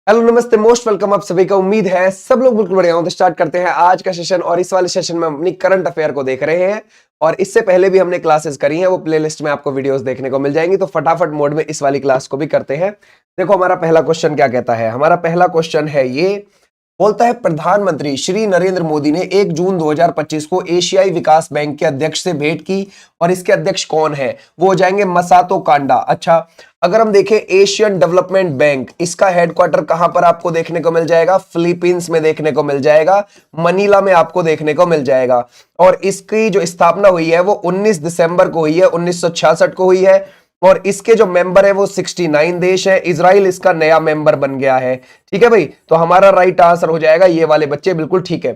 Hello नमस्ते most welcome आप सभी का। उम्मीद है सब लोग बिल्कुल बढ़िया हों। तो स्टार्ट करते हैं आज का सेशन। और इस वाले सेशन में हम अपनी करंट अफेयर को देख रहे हैं और इससे पहले भी हमने क्लासेस करी हैं, वो प्लेलिस्ट में आपको वीडियोस देखने को मिल जाएंगी। तो फटाफट मोड में इस वाली क्लास को भी करते हैं। देखो हमारा पहला क्वेश्चन क्या कहता है। हमारा पहला क्वेश्चन है ये, बोलता है प्रधानमंत्री श्री नरेंद्र मोदी ने 1 जून 2025 को एशियाई विकास बैंक के अध्यक्ष से भेंट की और इसके अध्यक्ष कौन है? वो हो जाएंगे मसातो कांडा। अच्छा, अगर हम देखें एशियन डेवलपमेंट बैंक, इसका हेडक्वार्टर कहां पर आपको देखने को मिल जाएगा? फिलीपींस में देखने को मिल जाएगा, मनीला में आपको देखने को मिल जाएगा। और इसकी जो स्थापना हुई है वो 19 दिसंबर को हुई है, 1966 को हुई है। और इसके जो मेंबर है वो 69 देश है। इजराइल इसका नया मेंबर बन गया है। ठीक है भाई, तो हमारा राइट आंसर हो जाएगा ये वाले बच्चे, बिल्कुल ठीक है।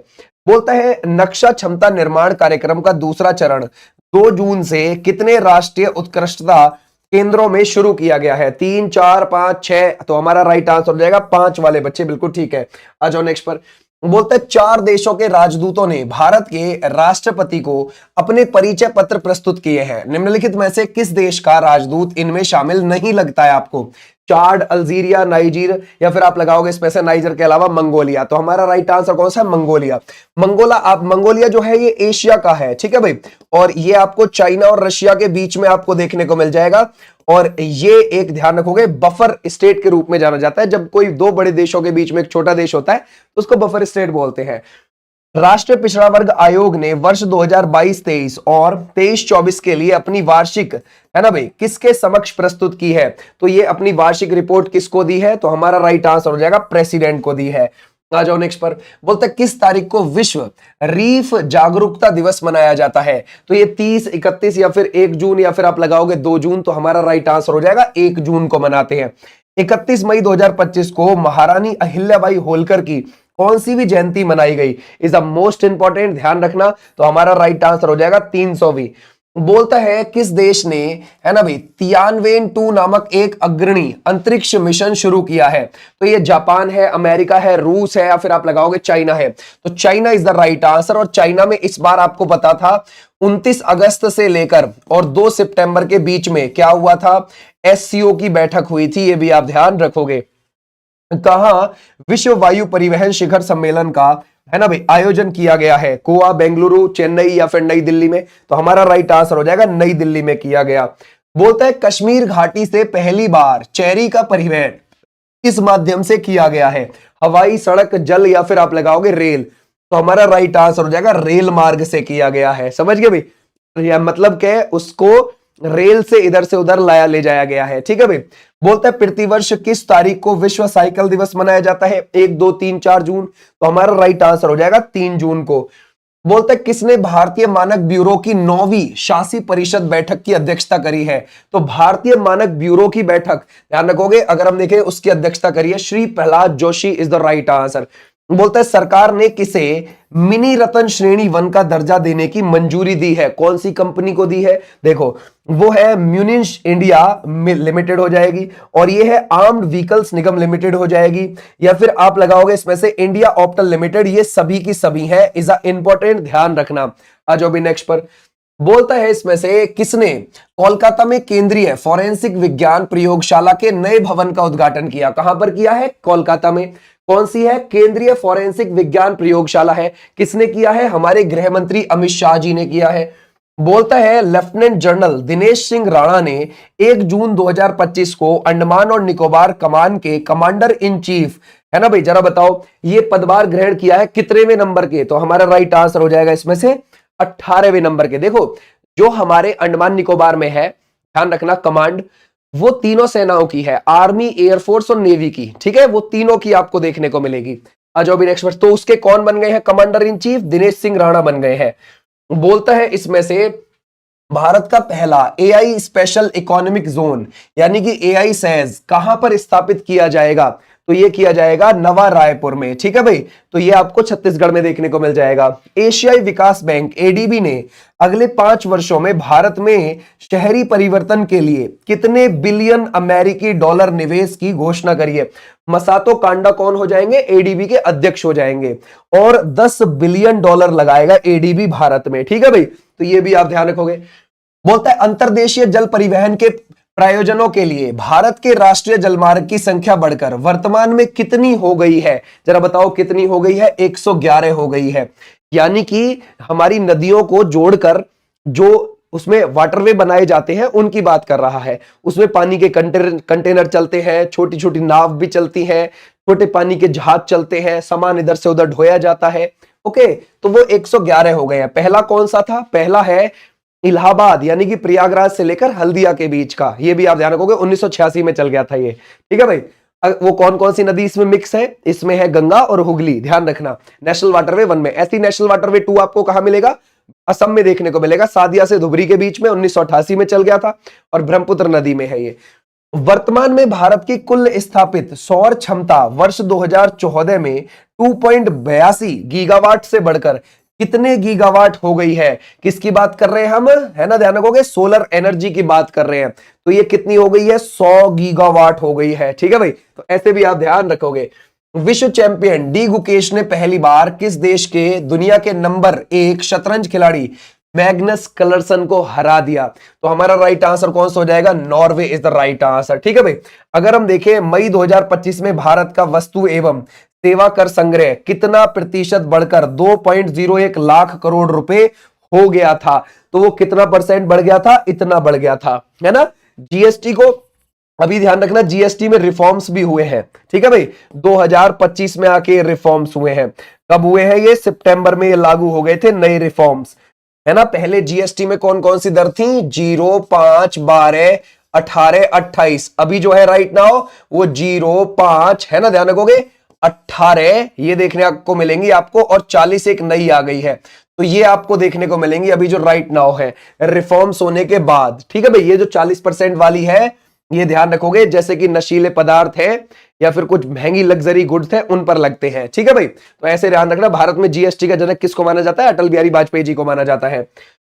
बोलता है नक्शा क्षमता निर्माण कार्यक्रम का दूसरा चरण 2 जून से कितने राष्ट्रीय उत्कृष्टता केंद्रों में शुरू किया गया है? 3, 4, 5, 6। तो हमारा राइट आंसर हो जाएगा 5 वाले बच्चे, बिल्कुल ठीक है। आ जाओ नेक्स्ट पर। बोलते हैं 4 देशों के राजदूतों ने भारत के राष्ट्रपति को अपने परिचय पत्र प्रस्तुत किए हैं। निम्नलिखित में से किस देश का राजदूत इनमें शामिल नहीं लगता है आपको? चाड, अल्जीरिया, नाइजीर, या फिर आप लगाओगे इसमें से नाइजर के अलावा मंगोलिया। तो हमारा राइट आंसर कौन सा है? मंगोलिया। मंगोलिया जो है ये एशिया का है, ठीक है भाई। और ये आपको चाइना और रशिया के बीच में आपको देखने को मिल जाएगा। और ये एक ध्यान रखोगे बफर स्टेट के रूप में जाना जाता है। जब कोई 2 बड़े देशों के बीच में एक छोटा देश होता है तो उसको बफर स्टेट बोलते हैं। राष्ट्रीय पिछड़ा वर्ग आयोग ने वर्ष 2022-23 और 23-24 के लिए अपनी वार्षिक, है ना भाई, किसके समक्ष प्रस्तुत की है? तो ये अपनी वार्षिक रिपोर्ट किसको दी है? तो हमारा राइट आंसर हो जाएगा प्रेसिडेंट को दी है। आ जाओ नेक्स्ट पर। बोलते हैं किस तारीख को विश्व रीफ जागरूकता दिवस मनाया जाता है? तो ये 30, 31 या फिर 1 जून, या फिर आप लगाओगे 2 जून। तो हमारा राइट आंसर हो जाएगा 1 जून को मनाते हैं। 31 मई 2025 को महारानी अहिल्याबाई होलकर की कौन सी भी जयंती मनाई गई? इज द मोस्ट इंपॉर्टेंट, ध्यान रखना। तो हमारा राइट आंसर हो जाएगा 300वीं। बोलता है किस देश ने, है ना भाई, तियानवेन 2 नामक एक अग्रणी अंतरिक्ष मिशन शुरू किया है? तो ये जापान है, अमेरिका है, रूस है, या फिर आप लगाओगे चाइना है। तो China is the right answer. और चाइना में इस बार आपको पता था 29 अगस्त से लेकर और 2 सितंबर के बीच में क्या हुआ था? एससीओ की बैठक हुई थी, ये भी आप ध्यान रखोगे। कहां विश्व वायु परिवहन शिखर सम्मेलन का, है ना भाई, आयोजन किया गया है? गोवा, बेंगलुरु, चेन्नई, या फिर नई दिल्ली में? तो हमारा राइट आंसर हो जाएगा नई दिल्ली में किया गया। बोलता है कश्मीर घाटी से पहली बार चेरी का परिवहन किस माध्यम से किया गया है? हवाई, सड़क, जल, या फिर आप लगाओगे रेल? तो हमारा राइट आंसर हो जाएगा रेल मार्ग से किया गया है। समझ गए भाई? या मतलब क्या, उसको रेल से इधर से उधर ले जाया गया है। ठीक है भाई। बोलता है प्रतिवर्ष किस तारीख को विश्व साइकिल दिवस मनाया जाता है? 1, 2, 3, 4 जून। तो हमारा राइट आंसर हो जाएगा 3 जून को। बोलता है किसने भारतीय मानक ब्यूरो की 9वीं शासी परिषद बैठक की अध्यक्षता करी है? तो भारतीय मानक ब्यूरो की बैठक, ध्यान रखोगे, अगर हम देखें उसकी अध्यक्षता करी है Shri Prahlad Joshi is the right answer. बोलता है सरकार ने किसे मिनी रत्न श्रेणी 1 का दर्जा देने की मंजूरी दी है? कौन सी कंपनी को दी है? देखो वो है म्यूनिश इंडिया लिमिटेड हो जाएगी, और ये है आर्म्ड व्हीकल्स निगम लिमिटेड हो जाएगी, या फिर आप लगाओगे इसमें से इंडिया ऑप्टल लिमिटेड। ये सभी की सभी है, इज अ इंपॉर्टेंट, ध्यान रखना। आ जाओ भी नेक्स्ट पर। बोलता है इसमें से किसने कोलकाता में केंद्रीय फोरेंसिक विज्ञान प्रयोगशाला के नए भवन का उद्घाटन किया? कहां पर किया है? कोलकाता में। कौन सी है? केंद्रीय फोरेंसिक विज्ञान प्रयोगशाला है। किसने किया है? हमारे गृह मंत्री अमित शाह जी ने किया है। बोलता है लेफ्टिनेंट जनरल दिनेश सिंह राणा ने 1 जून 2025 को अंडमान और निकोबार कमान के कमांडर इन चीफ, है ना भाई, जरा बताओ ये पदभार ग्रहण किया है कितनेवें नंबर के? तो हमारा राइट आंसर हो जाएगा इसमें से 18वें नंबर के। देखो जो हमारे अंडमान निकोबार में है, ध्यान रखना, कमांड वो तीनों सेनाओं की है, आर्मी, एयरफोर्स और नेवी की। ठीक है, वो तीनों की आपको देखने को मिलेगी। आ जाओ भी नेक्स्ट पर। तो उसके कौन बन गए हैं commander in chief? Dinesh Singh Rana बन गए हैं। बोलता है इसमें से भारत का पहला एआई स्पेशल इकोनॉमिक जोन, यानी कि एआई सेज, कहां पर स्थापित किया जाएगा? तो ये किया जाएगा नवा रायपुर में। ठीक है भाई, तो ये आपको छत्तीसगढ़ में देखने को मिल जाएगा। एशियाई विकास बैंक एडीबी ने अगले 5 वर्षों में भारत में शहरी परिवर्तन के लिए कितने बिलियन अमेरिकी डॉलर निवेश की घोषणा करी है? मसातो कांडा कौन हो जाएंगे? एडीबी के अध्यक्ष हो जाएंगे, और 10 बिलियन डॉलर लगाएगा एडीबी भारत में। ठीक है भाई, तो ये भी आप ध्यान रखोगे। बोलता है अंतरदेशीय जल परिवहन के प्रयोजनों के लिए भारत के राष्ट्रीय जलमार्ग की संख्या बढ़कर वर्तमान में कितनी हो गई है? जरा बताओ कितनी हो गई है? 111 हो गई है। यानी कि हमारी नदियों को जोड़कर जो उसमें वाटरवे बनाए जाते हैं उनकी बात कर रहा है। उसमें पानी के कंटेनर चलते हैं, छोटी छोटी नाव भी चलती हैं, छोटे पानी के जहाज चलते हैं, सामान इधर से उधर ढोया जाता है। ओके, तो वो 111 हो गए हैं। पहला कौन सा था? पहला है इलाहाबाद, यानी कि प्रयागराज से लेकर हल्दिया के बीच का। ये भी आप ध्यान रखोगे 1986 में चल गया था ये। ठीक है भाई। वो कौन कौन सी नदी इसमें मिक्स है? इसमें है गंगा और हुगली, ध्यान रखना। नेशनल वाटरवे 1 में। ऐसी नेशनल वाटरवे 2 आपको कहां मिलेगा? असम में देखने को मिलेगा, सादिया से धुबरी के बीच में 1988 में चल गया था, और ब्रह्मपुत्र नदी में है ये। वर्तमान में भारत की कुल स्थापित सौर क्षमता वर्ष 2014 में 2.82 गीगावाट से बढ़कर कितने गीगावाट हो गई है? किसकी बात कर रहे हैं हम? है ना, ध्यान रखोगे, सोलर एनर्जी की बात कर रहे हैं। तो ये कितनी हो गई है? 100 गीगावाट हो गई है। ठीक है भाई, तो ऐसे भी आप ध्यान रखोगे। विश्व चैंपियन डी गुकेश ने पहली बार किस देश के दुनिया के नंबर 1 शतरंज खिलाड़ी मैग्नस कार्लसन को हरा दिया? तो हमारा राइट आंसर कौन सा हो जाएगा? Norway is the right answer. ठीक है भाई। अगर हम देखें मई 2025 में भारत का वस्तु एवं सेवा कर संग्रह कितना प्रतिशत बढ़कर 2.01 लाख करोड़ रुपए हो गया था? तो वो कितना परसेंट बढ़ गया था? इतना बढ़ गया था, है ना। जीएसटी को अभी ध्यान रखना, जीएसटी में रिफॉर्म्स भी हुए हैं। ठीक है भाई, 2025 में आके रिफॉर्म्स हुए हैं। कब हुए हैं ये? सितंबर में ये लागू हो गए थे नए रिफॉर्म्स, है ना। पहले जीएसटी में कौन कौन सी दर थी? 0, 5, 12, 18, 28। अभी जो है राइट नाउ वो 0, 5, है ना, ध्यान रखोगे, 18 ये देखने को मिलेंगी आपको, और 40 एक नई आ गई है। तो ये आपको देखने को मिलेंगी अभी जो राइट नाउ है रिफॉर्म्स होने के बाद। ठीक है भाई, ये जो 40% वाली है ये ध्यान रखोगे, जैसे कि नशीले पदार्थ है या फिर कुछ महंगी लग्जरी गुड्स है उन पर लगते हैं। ठीक है भाई, तो ऐसे ध्यान रखना। भारत में जीएसटी का जनक किसको माना जाता है? अटल बिहारी वाजपेयी जी को माना जाता है।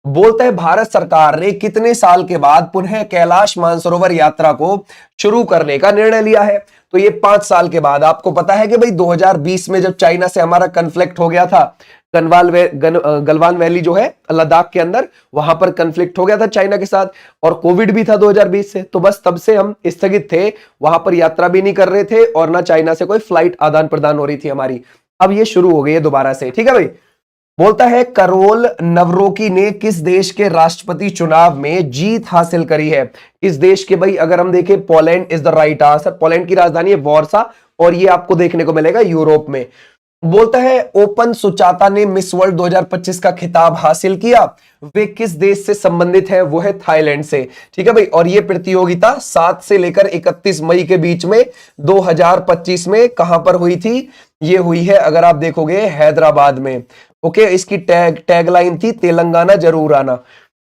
बोलता है भारत सरकार ने कितने साल के बाद पुनः कैलाश मानसरोवर यात्रा को शुरू करने का निर्णय लिया है? तो ये 5 साल के बाद। आपको पता है कि भाई 2020 में जब चाइना से हमारा कन्फ्लिक्ट हो गया था, गलवान वैली जो है लद्दाख के अंदर, वहां पर कन्फ्लिक्ट हो गया था चाइना के साथ, और कोविड भी था 2020 से, तो बस तब से हम स्थगित थे, वहां पर यात्रा भी नहीं कर रहे थे, और ना चाइना से कोई फ्लाइट आदान प्रदान हो रही थी हमारी। अब ये शुरू हो गई है दोबारा से। ठीक है भाई। बोलता है करोल नवरोकी ने किस देश के राष्ट्रपति चुनाव में जीत हासिल करी है? किस देश के भाई? अगर हम देखें, Poland is the right answer. Poland की राजधानी है वॉर्सा, और ये आपको देखने को मिलेगा यूरोप में। बोलता है ओपन सुचाता ने मिस वर्ल्ड 2025 का खिताब हासिल किया, वे किस देश से संबंधित है? वो है थाईलैंड से। ठीक है भाई, और ये प्रतियोगिता 7 से लेकर 31 मई के बीच में 2025 में कहां पर हुई थी? ये हुई है, अगर आप देखोगे, हैदराबाद में। ओके, इसकी टैगलाइन थी तेलंगाना जरूर आना।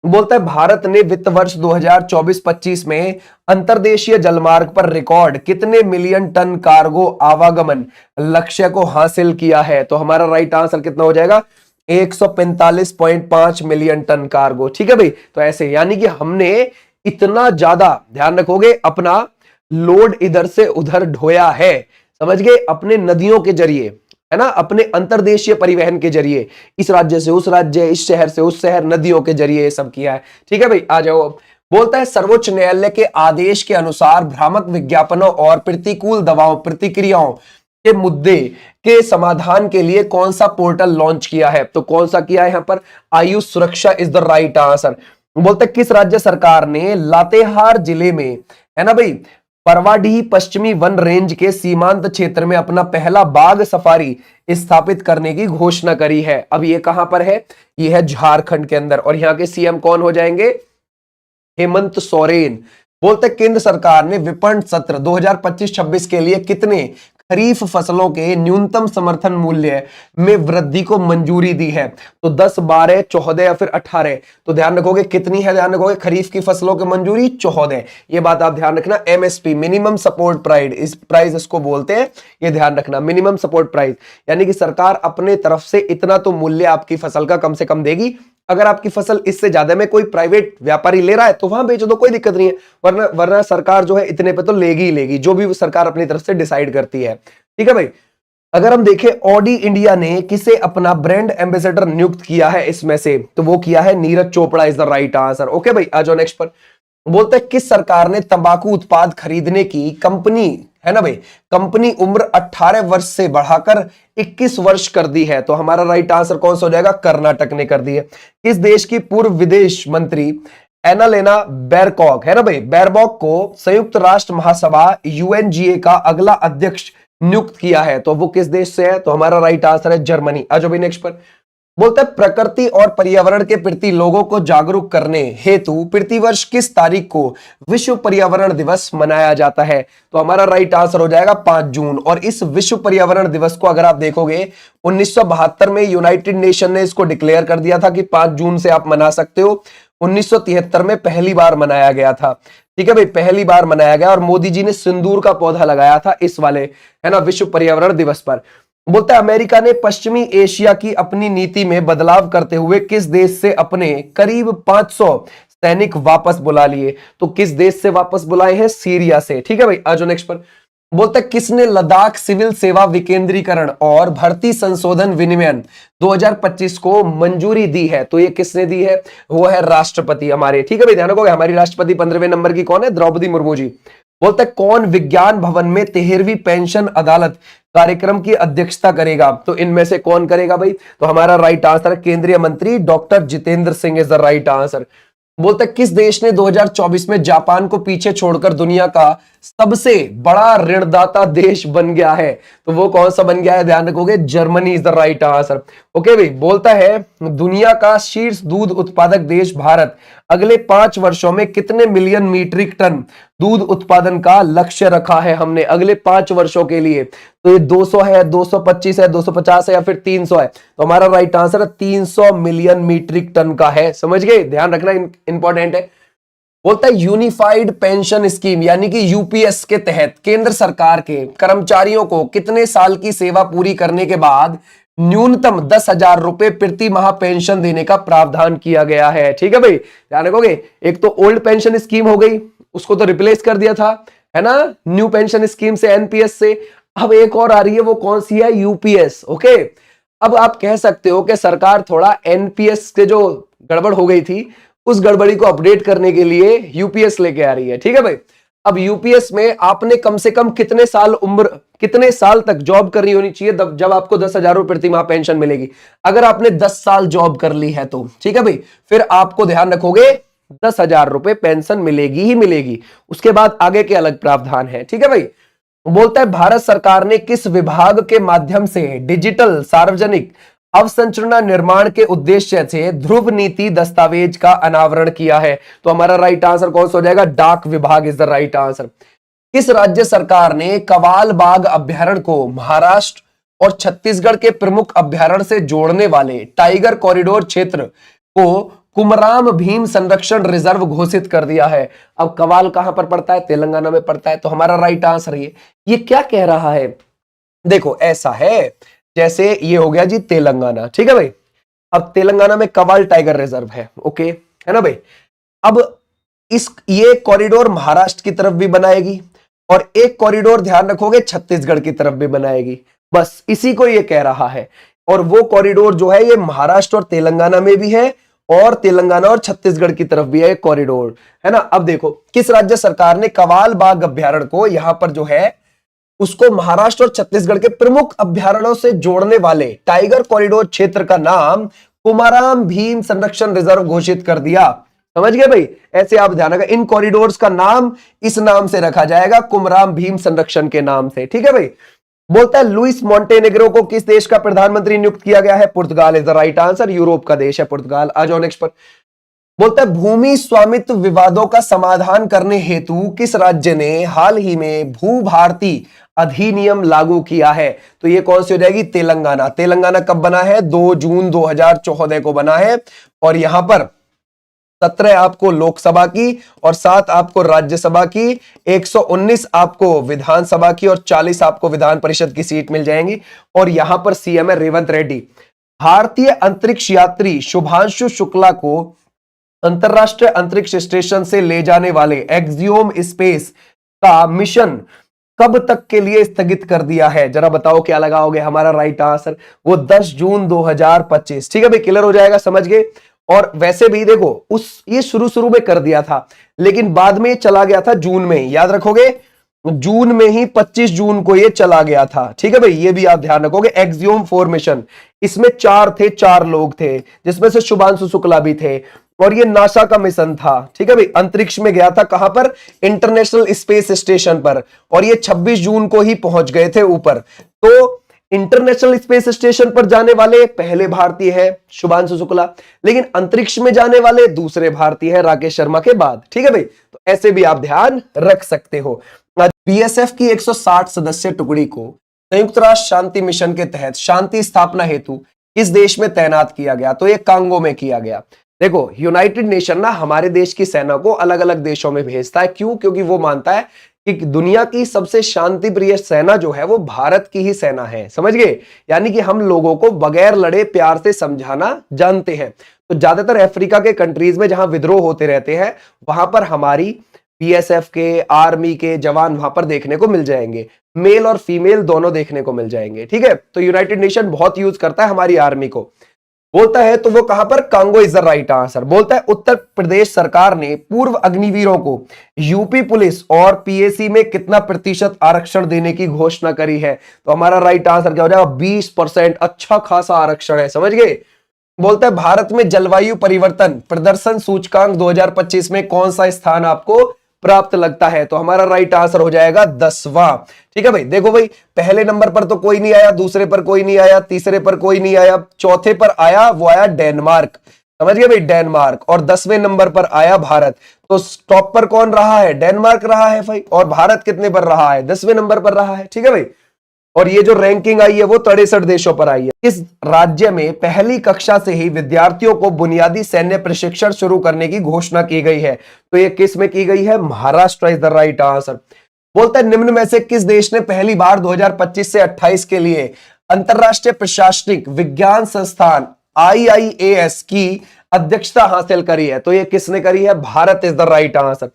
बोलता है भारत ने वित्त वर्ष 2024-25 में अंतर्देशीय जलमार्ग पर रिकॉर्ड कितने मिलियन टन कार्गो आवागमन लक्ष्य को हासिल किया है? तो हमारा राइट आंसर कितना हो जाएगा? 145.5 मिलियन टन कार्गो। ठीक है भाई, तो ऐसे यानी कि हमने इतना ज्यादा, ध्यान रखोगे, अपना लोड इधर से उधर ढोया है, समझ गए, अपने नदियों के जरिए, है ना, अपने अंतरदेशीय परिवहन के जरिए, इस राज्य से उस राज्य, इस शहर से उस शहर, नदियों के जरिए ये सब किया है। ठीक है भाई, आ जाओ। बोलता है सर्वोच्च न्यायालय के आदेश के अनुसार भ्रामक विज्ञापनों और प्रतिकूल दवाओं प्रतिक्रियाओं के मुद्दे के समाधान के लिए कौन सा पोर्टल लॉन्च किया है? तो कौन सा किया है यहां पर? आयुष सुरक्षा इज द राइट आंसर। बोलते हैं किस राज्य सरकार ने लातेहार जिले में, है ना भाई, परवाडीह पश्चिमी वन रेंज के सीमांत क्षेत्र में अपना पहला बाघ सफारी स्थापित करने की घोषणा करी है? अब ये कहां पर है? ये है झारखंड के अंदर, और यहां के सीएम कौन हो जाएंगे? हेमंत सोरेन। बोलते केंद्र सरकार ने विपणन सत्र 2025-26 के लिए कितने खरीफ फसलों के न्यूनतम समर्थन मूल्य में वृद्धि को मंजूरी दी है? तो 10, 12, 14 या फिर 18? तो ध्यान रखोगे कितनी है? ध्यान रखोगे खरीफ की फसलों की मंजूरी 14। ये बात आप ध्यान रखना। एमएसपी, मिनिमम सपोर्ट प्राइस, इस प्राइस इसको बोलते हैं, ये ध्यान रखना, मिनिमम सपोर्ट प्राइस, यानी कि सरकार अपने तरफ से इतना तो मूल्य आपकी फसल का कम से कम देगी। अगर आपकी फसल इससे ज्यादा में कोई प्राइवेट व्यापारी ले रहा है तो वहां बेच दो, कोई दिक्कत नहीं है, वरना सरकार जो है इतने पे तो लेगी ही लेगी, जो भी सरकार अपनी तरफ से डिसाइड करती है। ठीक है भाई। अगर हम देखें ऑडी इंडिया ने किसे अपना ब्रांड एम्बेसडर नियुक्त किया है इसमें से? तो वो किया है Neeraj Chopra is the right answer. Okay भाई, आ जाओ नेक्स्ट पर। बोलते हैं किस सरकार ने तंबाकू उत्पाद खरीदने की कंपनी, है ना भाई, कंपनी उम्र 18 वर्ष से बढ़ाकर 21 वर्ष कर दी है? तो हमारा राइट आंसर कौन सा हो जाएगा? कर्नाटक ने कर दी है। किस देश की पूर्व विदेश मंत्री एनालेना बैरकॉक, है ना भाई, बैरबॉक को संयुक्त राष्ट्र महासभा यूएनजीए का अगला अध्यक्ष नियुक्त किया है? तो वो किस देश से है? तो हमारा राइट आंसर है जर्मनी। आ जाओ भाई नेक्स्ट पर। बोलता है प्रकृति और पर्यावरण के प्रति लोगों को जागरूक करने हेतु प्रतिवर्ष किस तारीख को विश्व पर्यावरण दिवस मनाया जाता है? तो हमारा राइट आंसर हो जाएगा 5 जून। और इस विश्व पर्यावरण दिवस को अगर आप देखोगे 1972 में यूनाइटेड नेशन ने इसको डिक्लेयर कर दिया था कि 5 जून से आप मना सकते हो। 1973 में पहली बार मनाया गया था। ठीक है भाई, पहली बार मनाया गया और मोदी जी ने सिंदूर का पौधा लगाया था इस वाले, है ना, विश्व पर्यावरण दिवस पर। बोलता है अमेरिका ने पश्चिमी एशिया की अपनी नीति में बदलाव करते हुए किस देश से अपने करीब 500 सैनिक वापस बुला लिए? तो किस देश से वापस बुलाए हैं? सीरिया से। ठीक है भाई, आ जाओ नेक्स्ट पर। बोलता है किसने लद्दाख सिविल सेवा विकेंद्रीकरण और भर्ती संशोधन विनियमन 2025 को मंजूरी दी है? तो ये किसने दी है? वो है राष्ट्रपति हमारे। ठीक है भाई, ध्यान रखोगे हमारी राष्ट्रपति 15वें नंबर की कौन है? द्रौपदी मुर्मू जी। बोलता है कौन विज्ञान भवन में 13वीं पेंशन अदालत कार्यक्रम की अध्यक्षता करेगा? तो इनमें से कौन करेगा भाई? तो हमारा राइट आंसर है केंद्रीय मंत्री doctor Jitendra Singh is the right answer. बोलता है किस देश ने 2024 में जापान को पीछे छोड़कर दुनिया का सबसे बड़ा ऋणदाता देश बन गया है? तो वो कौन सा बन गया है? ध्यान रखोगे, Germany is the right answer. Okay भाई, बोलता है दुनिया का शीर्ष दूध उत्पादक देश भारत अगले 5 वर्षों में कितने मिलियन मीट्रिक टन दूध उत्पादन का लक्ष्य रखा है हमने अगले 5 वर्षों के लिए? तो ये 200 है, 225 है, 250 है या फिर 300 है? तो हमारा right answer 300 million metric ton का है। समझ गए? ध्यान रखना इंपॉर्टेंट है। बोलता है यूनिफाइड पेंशन स्कीम यानी कि यूपीएस के तहत केंद्र सरकार के कर्मचारियों को कितने साल की सेवा पूरी करने के बाद न्यूनतम 10,000 रुपए प्रति माह पेंशन देने का प्रावधान किया गया है? ठीक है भाई, ध्यान रखोगे। एक तो ओल्ड पेंशन स्कीम हो गई, उसको तो रिप्लेस कर दिया था, है ना, न्यू पेंशन स्कीम से, एनपीएस से। अब एक और आ रही है, वो कौन सी है? यूपीएस। ओके, अब आप कह सकते हो कि सरकार थोड़ा एनपीएस के जो गड़बड़ हो गई थी उस गड़बड़ी को अपडेट करने के लिए यूपीएस लेके आ रही है। ठीक है भाई, अब यूपीएस में आपने कम से कम कितने साल तक जॉब करनी होनी चाहिए जब आपको 10,000 रुपए प्रति माह पेंशन मिलेगी? अगर आपने 10 साल जॉब कर ली है तो ठीक है भाई, फिर आपको ध्यान रखोगे 10,000 रुपए पेंशन मिलेगी ही मिलेगी। उसके बाद आगे के अलग प्रावधान है। ठीक है भाई, बोलता है भारत सरकार ने किस विभाग के माध्यम से डिजिटल सार्वजनिक अवसंरचना निर्माण के उद्देश्य से ध्रुव नीति दस्तावेज का अनावरण किया है? तो हमारा राइट आंसर कौन सा हो जाएगा? डाक विभाग इज द राइट आंसर। किस राज्य सरकार ने कवाल बाग अभ्यारण्य को महाराष्ट्र और छत्तीसगढ़ के प्रमुख अभ्यारण्य से जोड़ने वाले टाइगर कॉरिडोर क्षेत्र को कुमराम भीम संरक्षण रिजर्व घोषित कर दिया है? अब कवाल कहां पर पड़ता है? तेलंगाना में पड़ता है। तो हमारा राइट आंसर ये क्या कह रहा है? देखो ऐसा है, जैसे ये हो गया जी तेलंगाना, ठीक है भाई, अब तेलंगाना में कवाल टाइगर रिजर्व है, ओके, है ना भाई। अब ये कॉरिडोर महाराष्ट्र की तरफ भी बनाएगी और एक कॉरिडोर ध्यान रखोगे छत्तीसगढ़ की तरफ भी बनाएगी, बस इसी को ये कह रहा है। और वो कॉरिडोर जो है ये महाराष्ट्र और तेलंगाना में भी है और तेलंगाना और छत्तीसगढ़ की तरफ भी है कॉरिडोर, है ना। अब देखो किस राज्य सरकार ने कवाल बाग अभ्यारण्य को यहां पर जो है उसको महाराष्ट्र और छत्तीसगढ़ के प्रमुख अभ्यारण्यों से जोड़ने वाले टाइगर कॉरिडोर क्षेत्र का नाम कुमाराम भीम संरक्षण रिजर्व घोषित कर दिया? समझ गए भाई, ऐसे आप ध्यान रखा, इन कॉरिडोर्स का नाम इस नाम से रखा जाएगा, कुमाराम भीम संरक्षण के नाम से, ठीक है भाई। बोलता है लुइस मॉन्टेनेग्रो को किस देश का प्रधानमंत्री नियुक्त किया गया है? Portugal is the right answer, यूरोप का देश है पुर्तगाल। आ जाओ नेक्स्ट पर। बोलता है भूमि स्वामित्व विवादों का समाधान करने हेतु किस राज्य ने हाल ही में भू भारती अधिनियम लागू किया है? तो ये कौन सी हो जाएगी? तेलंगाना। तेलंगाना कब बना है? 2 जून 2014 को बना है और यहां पर 17 आपको लोकसभा की और 7 आपको राज्यसभा की, 119 आपको विधानसभा की और 40 आपको विधान परिषद की सीट मिल जाएंगी। और यहां पर सीएम है रेवंत रेड्डी। भारतीय अंतरिक्ष यात्री शुभांशु शुक्ला को अंतरराष्ट्रीय अंतरिक्ष स्टेशन से ले जाने वाले एक्सियोम स्पेस का मिशन कब तक के लिए स्थगित कर दिया है? जरा बताओ क्या लगाओगे? हमारा राइट आंसर वो 10 जून 2025, ठीक है भाई, क्लियर हो जाएगा, समझ गए। और वैसे भी देखो ये शुरू शुरू में कर दिया था, लेकिन बाद में चला गया था जून में, याद रखोगे, जून में ही 25 जून को ये चला गया था। ठीक है भाई, ये भी आप ध्यान रखोगे। एक्सियोम फॉर्मेशन, इसमें 4 लोग थे, जिसमें से शुभांशु शुक्ला भी थे, और ये नासा का मिशन था। ठीक है भाई, अंतरिक्ष में गया था, कहां पर, इंटरनेशनल स्पेस स्टेशन पर, और ये 26 जून को ही पहुंच गए थे ऊपर। तो इंटरनेशनल स्पेस स्टेशन पर जाने वाले पहले भारतीय है शुभांशु शुक्ला, लेकिन अंतरिक्ष में जाने वाले दूसरे भारतीय है राकेश शर्मा के बाद। ठीक है भाई, तो ऐसे भी आप ध्यान रख सकते हो। बीएसएफ की 160 सदस्य टुकड़ी को संयुक्त राष्ट्र शांति मिशन के तहत शांति स्थापना हेतु किस देश में तैनात किया गया? तो ये कांगो में किया गया। देखो, यूनाइटेड नेशन ना हमारे देश की सेना को अलग अलग देशों में भेजता है। क्यों? क्योंकि वो मानता है कि दुनिया की सबसे शांति प्रिय सेना जो है वो भारत की ही सेना है। समझ गए? यानी कि हम लोगों को बगैर लड़े प्यार से समझाना जानते हैं। तो ज्यादातर अफ्रीका के कंट्रीज में जहां विद्रोह होते रहते हैं, वहां पर हमारी बीएसएफ के, आर्मी के जवान वहां पर देखने को मिल जाएंगे। मेल और फीमेल दोनों देखने को मिल जाएंगे। ठीक है, तो यूनाइटेड नेशन बहुत यूज करता है हमारी आर्मी को। बोलता है तो वो कहां पर, Congo is the right answer. बोलता है उत्तर प्रदेश सरकार ने पूर्व अग्निवीरों को यूपी पुलिस और पीएसी में कितना प्रतिशत आरक्षण देने की घोषणा करी है? तो हमारा राइट आंसर क्या हो जाएगा, 20%। अच्छा खासा आरक्षण है, समझ गए। बोलता है भारत में जलवायु परिवर्तन प्रदर्शन सूचकांक 2025 में कौन सा स्थान आपको प्राप्त लगता है? तो हमारा राइट आंसर हो जाएगा 10वां। ठीक है भाई, देखो भाई, पहले नंबर पर तो कोई नहीं आया, दूसरे पर कोई नहीं आया, तीसरे पर कोई नहीं आया, चौथे पर आया, वो आया डेनमार्क। समझ गए भाई, डेनमार्क। और 10वें नंबर पर आया भारत। तो टॉप पर कौन रहा है? डेनमार्क रहा है भाई। और भारत कितने पर रहा है? 10वें नंबर पर रहा है। ठीक है भाई, और ये जो रैंकिंग आई है वो 63 देशों पर आई है। इस राज्य में पहली कक्षा से ही विद्यार्थियों को बुनियादी सैन्य प्रशिक्षण शुरू करने की घोषणा की गई है? तो ये किस में की गई है? Maharashtra is the right answer. बोलता है निम्न में से किस देश ने पहली बार 2025 से 28 के लिए अंतरराष्ट्रीय प्रशासनिक विज्ञान संस्थान IIAS की अध्यक्षता हासिल करी है? तो ये किसने करी है? Bharat is the right answer.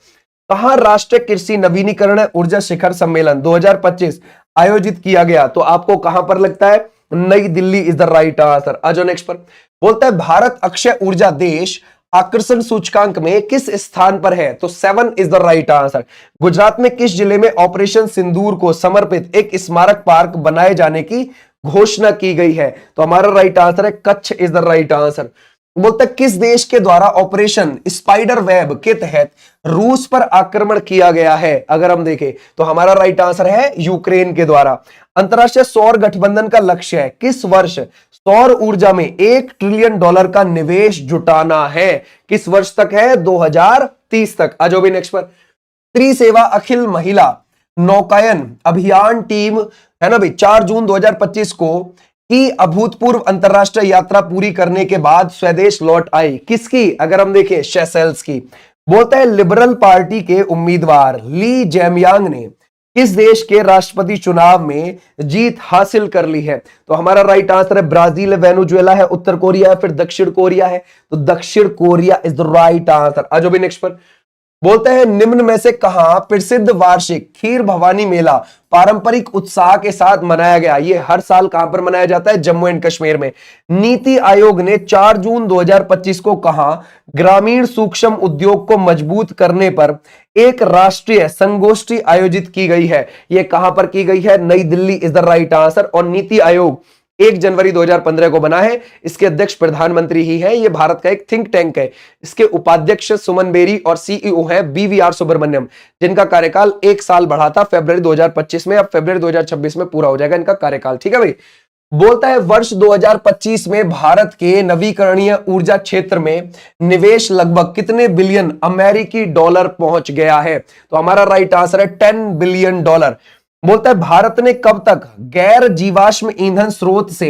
कहां राष्ट्रीय कृषि नवीनीकरण ऊर्जा शिखर सम्मेलन 2025 आयोजित किया गया? तो आपको कहां पर लगता है? New Delhi is the right answer. आ जाओ नेक्स्ट पर। बोलता है भारत अक्षय ऊर्जा देश आकर्षण सूचकांक में किस स्थान पर है? तो 7 is the right answer. Gujarat में किस जिले में ऑपरेशन सिंदूर को समर्पित एक स्मारक पार्क बनाए जाने की घोषणा की गई है? तो हमारा राइट आंसर है Kutch is the right answer. बोलता है किस देश के द्वारा ऑपरेशन स्पाइडर वेब के तहत रूस पर आक्रमण किया गया है? अगर हम देखें तो हमारा राइट आंसर है यूक्रेन के द्वारा। अंतरराष्ट्रीय सौर गठबंधन का लक्ष्य है किस वर्ष सौर ऊर्जा में $1 ट्रिलियन का निवेश जुटाना है? किस वर्ष तक है? 2030 तक। आ जाओ भी नेक्स्ट पर। त्रिसेवा अखिल महिला नौकायन अभियान टीम है ना भाई, 4 जून 2025 को की अभूतपूर्व अंतरराष्ट्रीय यात्रा पूरी करने के बाद स्वदेश लौट आई। किसकी? अगर हम देखें, सेशेल्स की। बोलता है लिबरल पार्टी के उम्मीदवार ली जेमयांग ने किस देश के राष्ट्रपति चुनाव में जीत हासिल कर ली है? तो हमारा राइट आंसर है ब्राजील, वेनेजुएला है, उत्तर कोरिया है, फिर दक्षिण कोरिया है। तो दक्षिण Korea is the right answer. आ जाओ भी नेक्स्ट पर। बोलते हैं निम्न में से कहां प्रसिद्ध वार्षिक खीर भवानी मेला पारंपरिक उत्साह के साथ मनाया गया? ये हर साल कहां पर मनाया जाता है? जम्मू एंड कश्मीर में। नीति आयोग ने 4 जून 2025 को कहा ग्रामीण सूक्ष्म उद्योग को मजबूत करने पर एक राष्ट्रीय संगोष्ठी आयोजित की गई है? ये कहां पर की गई है? New Delhi is the right answer. और नीति आयोग 1 जनवरी 2015 को बना है। इसके अध्यक्ष प्रधानमंत्री ही है। ये भारत का एक थिंक टैंक है। इसके उपाध्यक्ष सुमन बेरी और सीईओ है BVR सुब्रमण्यम, जिनका कार्यकाल 1 साल बढ़ा था फरवरी 2025 में। अब फरवरी 2026 में पूरा हो जाएगा इनका कार्यकाल। ठीक है भाई। बोलता है वर्ष 2025 में भारत के नवीकरणीय ऊर्जा क्षेत्र में निवेश लगभग कितने बिलियन अमेरिकी डॉलर पहुंच गया है? तो हमारा राइट आंसर है $10 बिलियन। बोलता है भारत ने कब तक गैर जीवाश्म ईंधन स्रोत से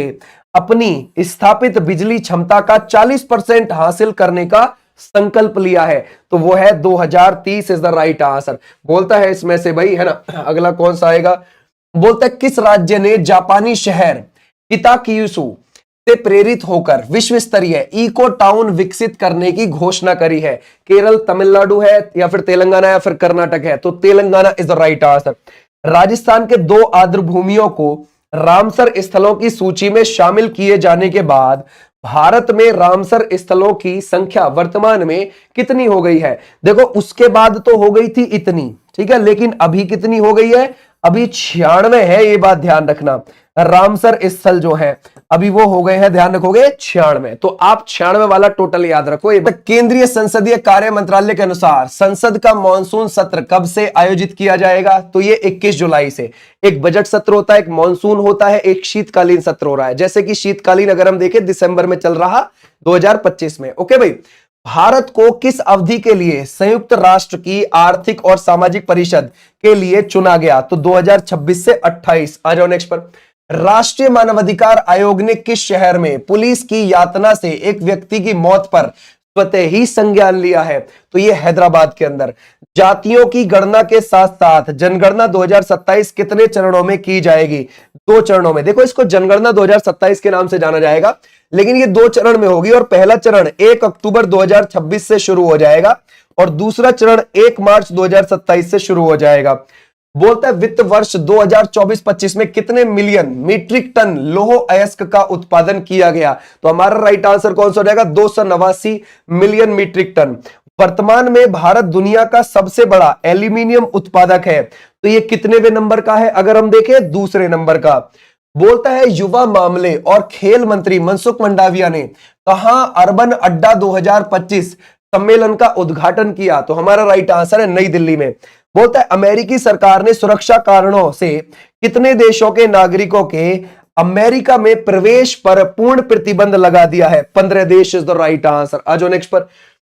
अपनी स्थापित बिजली क्षमता का 40% हासिल करने का संकल्प लिया है? तो वो है 2030 इज द राइट आंसर। बोलता है इसमें से भाई, है ना, अगला कौन सा आएगा? बोलता है किस राज्य ने जापानी शहर किताक्यूसु से प्रेरित होकर विश्व स्तरीय इको टाउन विकसित करने की घोषणा करी है? केरल, तमिलनाडु है, या फिर तेलंगाना, या फिर कर्नाटक है? तो Telangana is the right answer. Rajasthan के 2 आर्द्र भूमियों को रामसर स्थलों की सूची में शामिल किए जाने के बाद भारत में रामसर स्थलों की संख्या वर्तमान में कितनी हो गई है? देखो उसके बाद तो हो गई थी इतनी, ठीक है, लेकिन अभी कितनी हो गई है? अभी 96 है, ये बात ध्यान रखना। रामसर स्थल जो है अभी वो हो गए हैं, ध्यान रखोगे 96। तो आप 96 वाला टोटल याद रखो। केंद्रीय संसदीय कार्य मंत्रालय के अनुसार संसद का मॉनसून सत्र कब से आयोजित किया जाएगा? तो ये 21 जुलाई से। एक बजट सत्र होता है, एक मॉनसून होता है, एक शीतकालीन सत्र हो रहा है। जैसे कि शीतकालीन अगर हम देखें दिसंबर में चल रहा 2025 में। ओके भाई, भारत को किस अवधि के लिए संयुक्त राष्ट्र की आर्थिक और सामाजिक परिषद के लिए चुना गया? तो 2026 से 28। आ जाओ नेक्स्ट पर। राष्ट्रीय मानवाधिकार आयोग ने किस शहर में पुलिस की यातना से एक व्यक्ति की मौत पर स्वतः ही संज्ञान लिया है? तो ये हैदराबाद के अंदर। जातियों की गणना के साथ साथ जनगणना 2027 कितने चरणों में की जाएगी? 2 चरणों में। देखो इसको जनगणना 2027 के नाम से जाना जाएगा, लेकिन ये 2 चरण में होगी। और पहला चरण 1 अक्टूबर 2026 से शुरू हो जाएगा और दूसरा चरण 1 मार्च 2027 से शुरू हो जाएगा। बोलता है वित्त वर्ष 2024-25 में कितने मिलियन मीट्रिक टन लौह अयस्क का उत्पादन किया गया? तो हमारा राइट आंसर कौन सा हो जाएगा? 289 मिलियन मीट्रिक टन। वर्तमान में भारत दुनिया का सबसे बड़ा एल्यूमिनियम उत्पादक है, तो ये कितनेवें नंबर का है? अगर हम देखें दूसरे नंबर का। बोलता है युवा मामले और खेल मंत्री मनसुख मंडाविया ने कहां अर्बन अड्डा 2025 सम्मेलन का उद्घाटन किया? तो हमारा राइट आंसर है नई दिल्ली में। बोलता है अमेरिकी सरकार ने सुरक्षा कारणों से कितने देशों के नागरिकों के अमेरिका में प्रवेश पर पूर्ण प्रतिबंध लगा दिया है? 15 देश इज द राइट आंसर। आ जाओ नेक्स्ट पर।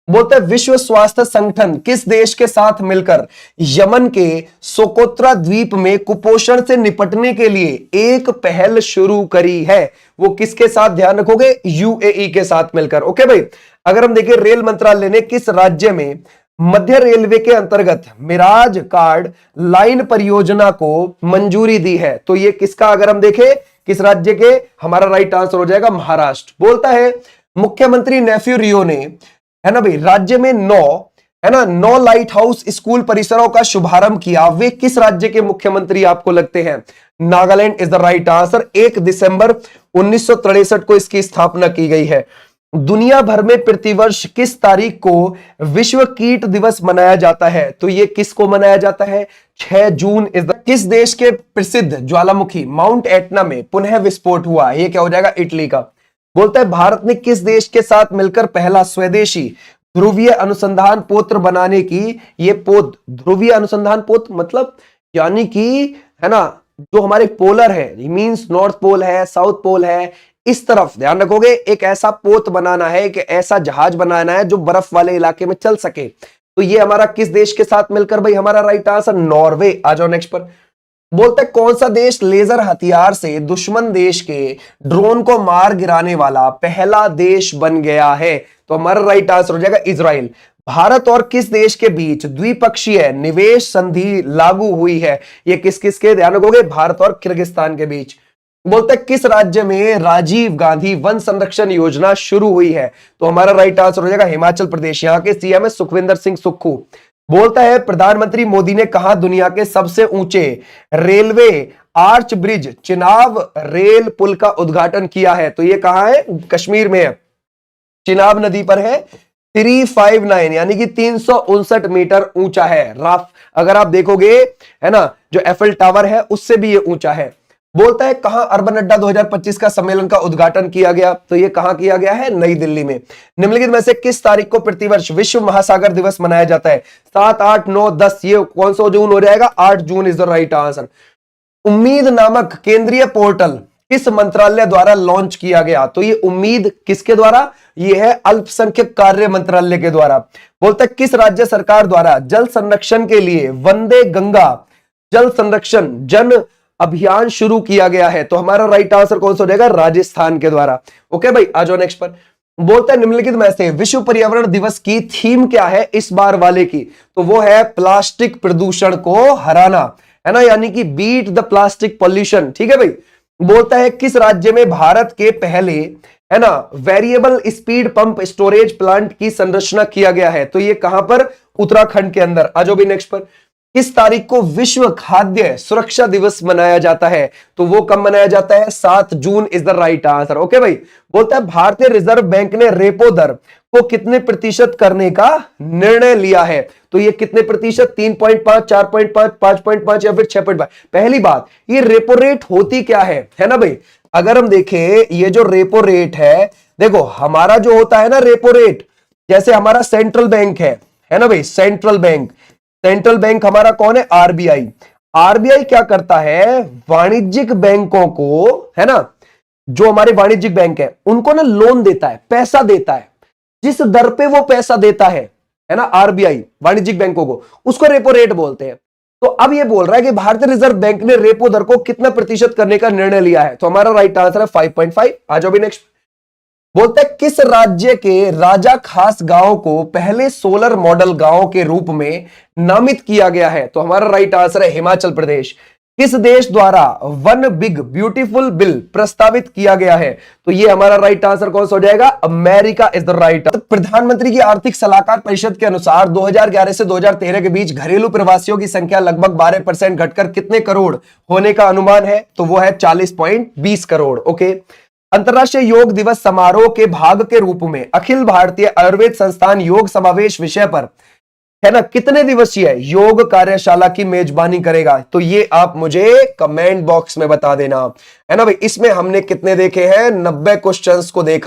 बोलते हैं विश्व स्वास्थ्य संगठन किस देश के साथ मिलकर यमन के सोकोत्रा द्वीप में कुपोषण से निपटने के लिए एक पहल शुरू करी है? वो किसके साथ? ध्यान रखोगे यूएई के साथ मिलकर। ओके भाई, अगर हम देखें रेल मंत्रालय ने किस राज्य में मध्य रेलवे के अंतर्गत मिराज कार्ड लाइन परियोजना को मंजूरी दी है? तो ये किसका, अगर हम देखें किस राज्य के? हमारा राइट आंसर हो जाएगा महाराष्ट्र। बोलता है मुख्यमंत्री नेफ्यू रियो ने, है ना भाई, राज्य में 9 लाइट हाउस स्कूल परिसरों का शुभारंभ किया। वे किस राज्य के मुख्यमंत्री आपको लगते हैं? Nagaland is the right answer. 1 दिसंबर 1963 को इसकी स्थापना की गई है। दुनिया भर में प्रतिवर्ष किस तारीख को विश्व कीट दिवस मनाया जाता है? तो ये किसको मनाया जाता है? 6 जून इज द। किस देश के प्रसिद्ध ज्वालामुखी माउंट एटना में पुनः विस्फोट हुआ? ये क्या हो जाएगा? इटली का। बोलता है भारत ने किस देश के साथ मिलकर पहला स्वदेशी ध्रुवीय अनुसंधान पोत बनाने की? ये पोत, ध्रुवीय अनुसंधान पोत मतलब यानी कि, है ना, जो हमारे पोलर है, मींस नॉर्थ पोल है, साउथ पोल है, इस तरफ ध्यान रखोगे एक ऐसा पोत बनाना है, एक ऐसा जहाज बनाना है जो बर्फ वाले इलाके में चल सके। तो ये हमारा किस देश के साथ मिलकर? भाई हमारा राइट आंसर नॉर्वे। आ जाओ नेक्स्ट पर। बोलते हैं कौन सा देश लेजर हथियार से दुश्मन देश के ड्रोन को मार गिराने वाला पहला देश बन गया है? तो हमारा राइट आंसर हो जाएगा इजराइल। भारत और किस देश के बीच द्विपक्षीय निवेश संधि लागू हुई है? ये किस किस के? ध्यान रखोगे भारत और किर्गिस्तान के बीच। बोलते हैं किस राज्य में राजीव गांधी वन संरक्षण योजना शुरू हुई है? तो हमारा राइट आंसर हो जाएगा हिमाचल प्रदेश। यहां के सीएम है सुखविंदर सिंह सुक्खू। बोलता है प्रधानमंत्री मोदी ने कहा दुनिया के सबसे ऊंचे railway arch bridge Chenab rail पुल का उद्घाटन किया है? तो ये कहां है? कश्मीर में है, चिनाब नदी पर है। 359 यानी कि 359 मीटर ऊंचा है। राफ अगर आप देखोगे, है ना, जो एफएल टावर है उससे भी ये ऊंचा है। बोलता है कहां अर्बन अड्डा 2025 का सम्मेलन का उद्घाटन किया गया? तो ये कहां किया गया है? नई दिल्ली में। निम्नलिखित में से किस तारीख को प्रतिवर्ष विश्व महासागर दिवस मनाया जाता है? 7, 8, 9, 10। ये कौन सा जून हो जाएगा? 8 June is the right answer. उम्मीद नामक केंद्रीय पोर्टल किस मंत्रालय द्वारा लॉन्च किया गया? तो ये उम्मीद किसके द्वारा? ये है अल्पसंख्यक कार्य मंत्रालय के द्वारा। बोलता है किस राज्य सरकार द्वारा जल संरक्षण के लिए वंदे गंगा जल संरक्षण जन अभियान शुरू किया गया है? तो हमारा राइट आंसर कौन सा हो जाएगा? राजस्थान के द्वारा। ओके भाई, आ जाओ नेक्स्ट पर। बोलता है निम्नलिखित में से विश्व पर्यावरण दिवस की थीम क्या है इस बार वाले की? तो वो है प्लास्टिक प्रदूषण को हराना, है ना, यानी कि बीट द प्लास्टिक पॉल्यूशन। ठीक है भाई। बोलता है किस राज्य में भारत के पहले, है ना, variable speed pump storage plant की संरचना किया गया है? तो ये कहां पर? उत्तराखंड के अंदर। आ जाओ भी नेक्स्ट पर। किस तारीख को विश्व खाद्य सुरक्षा दिवस मनाया जाता है? तो वो कब मनाया जाता है? 7 June is the right answer. Okay भाई, बोलता है भारतीय रिजर्व बैंक ने रेपो दर को कितने प्रतिशत करने का निर्णय लिया है? तो ये कितने प्रतिशत? 3.5, 4.5, 5.5 या फिर 6.5? पहली बात, ये रेपो रेट होती क्या है ना भाई? अगर हम देखें ये जो रेपो रेट है, देखो हमारा जो होता है ना रेपो रेट, जैसे हमारा सेंट्रल बैंक है ना भाई, सेंट्रल बैंक हमारा कौन है? आरबीआई। आरबीआई क्या करता है? वाणिज्यिक बैंकों को, है ना, जो हमारे वाणिज्यिक बैंक है उनको ना लोन देता है, पैसा देता है। जिस दर पे वो पैसा देता है ना आरबीआई वाणिज्यिक बैंकों को, उसको रेपो रेट बोलते हैं। तो अब ये बोल रहा है कि भारतीय रिजर्व बैंक ने रेपो दर को कितना प्रतिशत करने का निर्णय लिया है? तो हमारा राइट आंसर है 5.5। आ जाओ भी नेक्स्ट। बोलते हैं किस राज्य के राजा खास गांव को पहले सोलर मॉडल गांव के रूप में नामित किया गया है? तो हमारा राइट आंसर है हिमाचल प्रदेश। किस देश द्वारा वन बिग ब्यूटीफुल बिल प्रस्तावित किया गया है? तो ये हमारा राइट आंसर कौन सा हो जाएगा? America is the right. प्रधानमंत्री की आर्थिक सलाहकार परिषद के अनुसार 2011 से 2013 के बीच घरेलू प्रवासियों की संख्या लगभग 12% घटकर कितने करोड़ होने का अनुमान है? तो वो है 40.20 करोड़। ओके, अंतर्राष्ट्रीय योग दिवस समारोह के भाग के रूप में अखिल भारतीय आयुर्वेद संस्थान योग समावेश विषय पर, है ना, कितने दिवसीय योग कार्यशाला की मेजबानी करेगा? तो ये आप मुझे कमेंट बॉक्स में बता देना, है ना भाई। इसमें हमने कितने देखे हैं? 90 क्वेश्चंस को देखा